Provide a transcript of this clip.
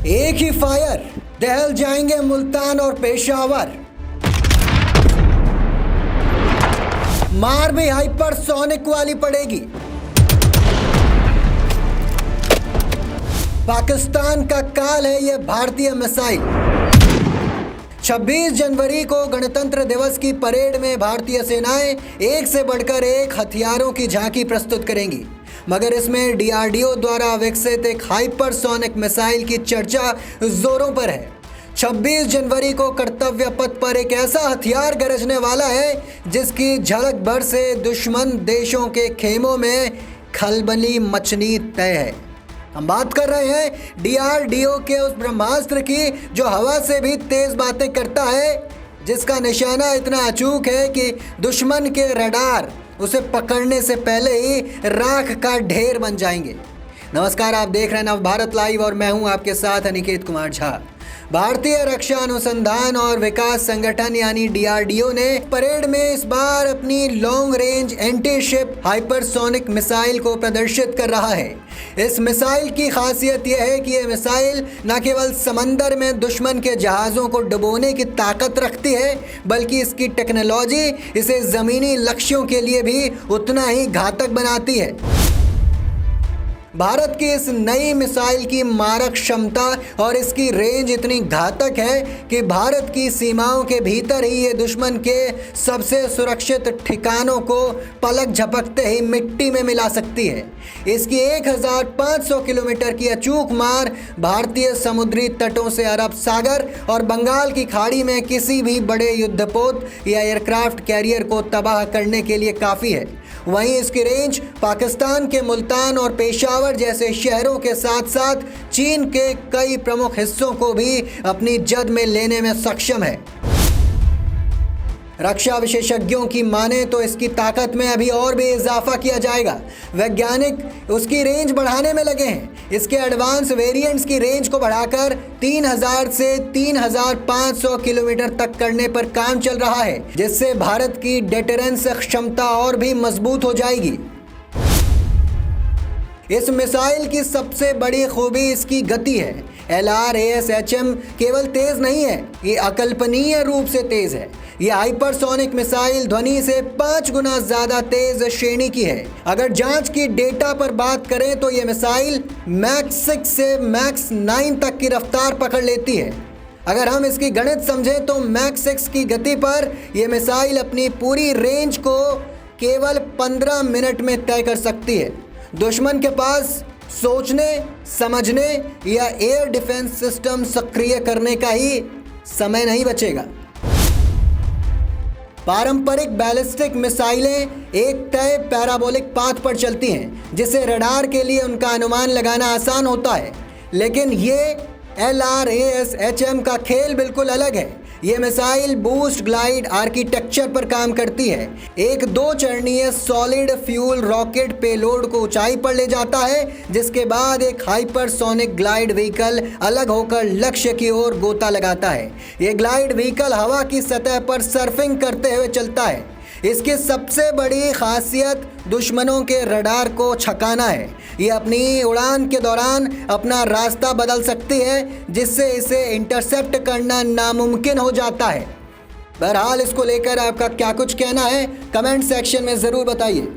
एक ही फायर दहल जाएंगे मुल्तान और पेशावर। मार भी हाइपरसोनिक वाली पड़ेगी। पाकिस्तान का काल है यह भारतीय मिसाइल। 26 जनवरी को गणतंत्र दिवस की परेड में भारतीय सेनाएं एक से बढ़कर एक हथियारों की झांकी प्रस्तुत करेंगी, मगर इसमें डीआरडीओ द्वारा विकसित एक हाइपरसोनिक मिसाइल की चर्चा जोरों पर है। 26 जनवरी को कर्तव्य पथ पर एक ऐसा हथियार गरजने वाला है जिसकी झलक भर से दुश्मन देशों के खेमों में खलबली मचनी तय है। हम बात कर रहे हैं डीआरडीओ के उस ब्रह्मास्त्र की जो हवा से भी तेज बातें करता है, जिसका निशाना इतना अचूक है कि दुश्मन के रडार उसे पकड़ने से पहले ही राख का ढेर बन जाएंगे। नमस्कार, आप देख रहे हैं नवभारत लाइव और मैं हूं आपके साथ अनिकेत कुमार झा। भारतीय रक्षा अनुसंधान और विकास संगठन यानी डीआरडीओ ने परेड में इस बार अपनी long range anti ship hypersonic missile को प्रदर्शित कर रहा है। इस मिसाइल की खासियत यह है कि यह मिसाइल न केवल समंदर में दुश्मन के जहाज़ों को डुबोने की ताकत रखती है, बल्कि इसकी टेक्नोलॉजी इसे ज़मीनी लक्ष्यों के लिए भी उतना ही घातक बनाती है। भारत की इस नई मिसाइल की मारक क्षमता और इसकी रेंज इतनी घातक है कि भारत की सीमाओं के भीतर ही ये दुश्मन के सबसे सुरक्षित ठिकानों को पलक झपकते ही मिट्टी में मिला सकती है। इसकी 1500 किलोमीटर की अचूक मार भारतीय समुद्री तटों से अरब सागर और बंगाल की खाड़ी में किसी भी बड़े युद्धपोत या एयरक्राफ्ट कैरियर को तबाह करने के लिए काफ़ी है। वहीं इसकी रेंज पाकिस्तान के मुल्तान और पेशावर जैसे शहरों के साथ साथ चीन के कई प्रमुख हिस्सों को भी अपनी जद में लेने में सक्षम है। रक्षा विशेषज्ञों की माने तो इसकी ताकत में अभी और भी इजाफा किया जाएगा। वैज्ञानिक उसकी रेंज बढ़ाने में लगे हैं। इसके एडवांस वेरिएंट्स की रेंज को बढ़ाकर 3000 से 3500 किलोमीटर तक करने पर काम चल रहा है, जिससे भारत की डिटरेंस क्षमता और भी मजबूत हो जाएगी। इस मिसाइल की सबसे बड़ी खूबी इसकी गति है। LRASHM केवल तेज नहीं है, ये अकल्पनीय रूप से तेज है। ये हाइपरसोनिक मिसाइल ध्वनि से 5 गुना ज़्यादा तेज श्रेणी की है। अगर जांच की डेटा पर बात करें तो ये मिसाइल मैक्स 6 से मैक्स 9 तक की रफ्तार पकड़ लेती है। अगर हम इसकी गणित समझें तो मैक्स 6 की गति पर यह मिसाइल अपनी पूरी रेंज को केवल 15 मिनट में तय कर सकती है। दुश्मन के पास सोचने, समझने या एयर डिफेंस सिस्टम सक्रिय करने का ही समय नहीं बचेगा। पारंपरिक बैलिस्टिक मिसाइलें एक तय पैराबोलिक पाथ पर चलती हैं, जिससे रडार के लिए उनका अनुमान लगाना आसान होता है। लेकिन ये LRASHM का खेल बिल्कुल अलग है। ये मिसाइल बूस्ट ग्लाइड आर्किटेक्चर पर काम करती है। एक 2 चरणीय सॉलिड फ्यूल रॉकेट पेलोड को ऊंचाई पर ले जाता है, जिसके बाद एक हाइपरसोनिक ग्लाइड व्हीकल अलग होकर लक्ष्य की ओर गोता लगाता है। ये ग्लाइड व्हीकल हवा की सतह पर सर्फिंग करते हुए चलता है। इसकी सबसे बड़ी खासियत दुश्मनों के रडार को छकाना है। ये अपनी उड़ान के दौरान अपना रास्ता बदल सकती है, जिससे इसे इंटरसेप्ट करना नामुमकिन हो जाता है। बहरहाल इसको लेकर आपका क्या कुछ कहना है, कमेंट सेक्शन में ज़रूर बताइए।